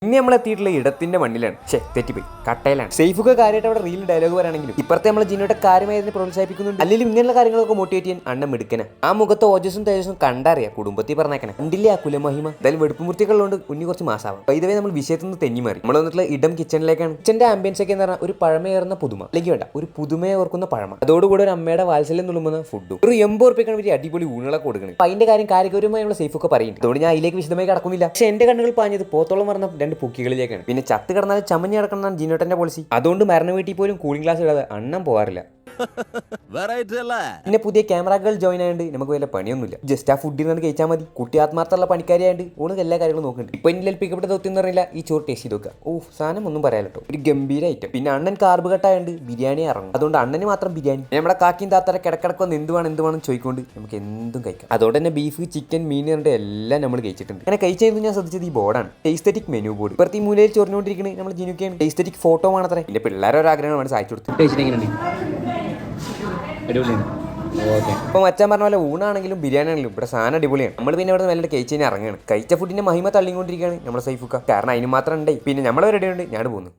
ഇനി നമ്മൾ എത്തിയിട്ടുള്ള ഇടത്തിന്റെ മണ്ണിലാണ്. തെറ്റിപ്പോയി, കട്ടയിലാണ്. സേഫൊക്കെ കാര്യമായിട്ട് അവിടെ റീൽ ഡയലോഗ് പറയാണെങ്കിലും ഇപ്പുറത്തെ നമ്മൾ ജിന്നോയുടെ കാര്യമായി അതിനെ പ്രോത്സാഹിപ്പിക്കുന്നുണ്ട്. അല്ലെങ്കിൽ ഇങ്ങനെയുള്ള കാര്യങ്ങളൊക്കെ മോട്ടിവേറ്റ് ചെയ്യാൻ അണ്ണൻ എടുക്കണ. ആ മുഖത്ത് ഓജസും തേജസും കണ്ടറിയാം, കുടുംബത്തിൽ പറഞ്ഞേക്കണേ. കണ്ടില്ലേ ആ കുലമഹിമ. എന്തായാലും വെടുപ്പുമൂർത്തികളുണ്ട് ഉണ്ണി കുറച്ച് മാസാവും. ഇതുവരെ നമ്മൾ വിഷയത്തിൽ നിന്ന് തെന്നി മാറി. നമ്മൾ വന്നിട്ടുള്ള ഇടം കിച്ചണിലേക്കാണ്. കിച്ചന്റെ ആംബിയൻസ് ഒക്കെ എന്ന് പറഞ്ഞാൽ ഒരു പഴമയേറുന്ന പുതുമ, അല്ലെങ്കിൽ വേണ്ട ഒരു പുതുമയെ ഓർക്കുന്ന പഴമ. അതോടുകൂടി ഒരു അമ്മയുടെ വാത്സല്യം തുളുമ്പുന്ന ഫുഡും ഒരു 80 ഉറുപ്പിക്കാണ് വലിയ അടിപൊളി ഊണുകളൊക്കെ കൊടുക്കുന്നത്. അപ്പൊ അതിന്റെ കാര്യം കാര്യഗൗരവമായി നമ്മൾ സേഫൊക്കെ പറയുന്നുണ്ട്. അതുകൊണ്ട് ഞാൻ അതിലേക്ക് വിശദമായി കിടക്കുന്നില്ല. പക്ഷെ എന്റെ കണ്ണുകൾ പാഞ്ഞത് പോത്തോളം പറഞ്ഞ 2 പൂക്കികളിലേക്കാണ്. പിന്നെ ചത്ത് കിടന്നാൽ ചമഞ്ഞ് കിടക്കണം ജിന്നോട്ടന്റെ പോളിസി. അതുകൊണ്ട് മരണ വീട്ടിൽ പോലും കൂളിംഗ് ഗ്ലാസ് ഇടാതെ അണ്ണം പോകാറില്ല. പിന്നെ പുതിയ ക്യാമറകൾ ജോയിൻ ആയതുകൊണ്ട് നമുക്ക് വല്ല പണിയൊന്നുമില്ല. ജസ്റ്റ് ആ ഫുഡിൽ നിന്ന് കഴിച്ചാൽ മതി. കുട്ടി ആത്മാർത്ഥമുള്ള പണിക്കാരിയായിട്ട് ഓണക്ക് എല്ലാ കാര്യങ്ങളും നോക്കുന്നുണ്ട്. ഇപ്പൊ എന്നെ ഏൽപ്പിക്കപ്പെട്ട തൊത്തി എന്ന് പറഞ്ഞില്ല ഈ ചോറ് ടേസ്റ്റ് ചെയ്ത് നോക്കുക. സാധനം ഒന്നും പറയാലോ, ഒരു ഗംഭീര ഐറ്റം. പിന്നെ അണ്ണൻ കാർബ് കട്ടായതുകൊണ്ട് ബിരിയാണി ഇറങ്ങും. അതുകൊണ്ട് അണ്ണന് മാത്രം ബിരിയാണി. നമ്മുടെ കാക്കിയും താത്തര കിടക്കിടക്കൊന്ന് എന്തുവാണെന്ന് ചോദിക്കൊണ്ട് നമുക്ക് എന്തും കഴിക്കാം. അതുകൊണ്ട് തന്നെ ബീഫ്, ചിക്കൻ, മീൻ പറഞ്ഞിട്ട് എല്ലാം നമ്മൾ കഴിച്ചിട്ടുണ്ട്. അങ്ങനെ കഴിച്ചത് ഞാൻ ശ്രദ്ധിച്ചത് ഈ ബോർഡാണ്, ടേസ്റ്ററ്റിക് മെനു ബോർഡ്. ഇപ്പുറത്ത് ഈ മൂലയിൽ ചൊറിഞ്ഞുകൊണ്ടിരിക്കുന്നത് നമ്മൾ ജിനുക്കാണ്. ടേസ്റ്ററ്റിക് ഫോട്ടോ ആണത്രേ. പിന്നെ പിള്ളേരെ ആഗ്രഹമാണ് സാധിച്ചു കൊടുത്തു. ഇപ്പൊ മച്ചാൻ പറഞ്ഞ പോലെ ഊണാണെങ്കിലും ബിരിയാണി ആണെങ്കിലും ഇവിടെ സാധനം അടിപൊളിയാണ്. നമ്മൾ പിന്നെ ഇവിടെ നല്ല കഴിച്ചതിന് ഇറങ്ങുകയാണ്. കഴിച്ച ഫുഡിന്റെ മഹിമ തള്ളിക്കൊണ്ടിരിക്കുകയാണ് നമ്മുടെ സൈഫുക്ക. കാരണം അതിന് മാത്രം ഉണ്ടേ. പിന്നെ നമ്മളെ റെഡി ഉണ്ട്, ഞാൻ പോകുന്നു.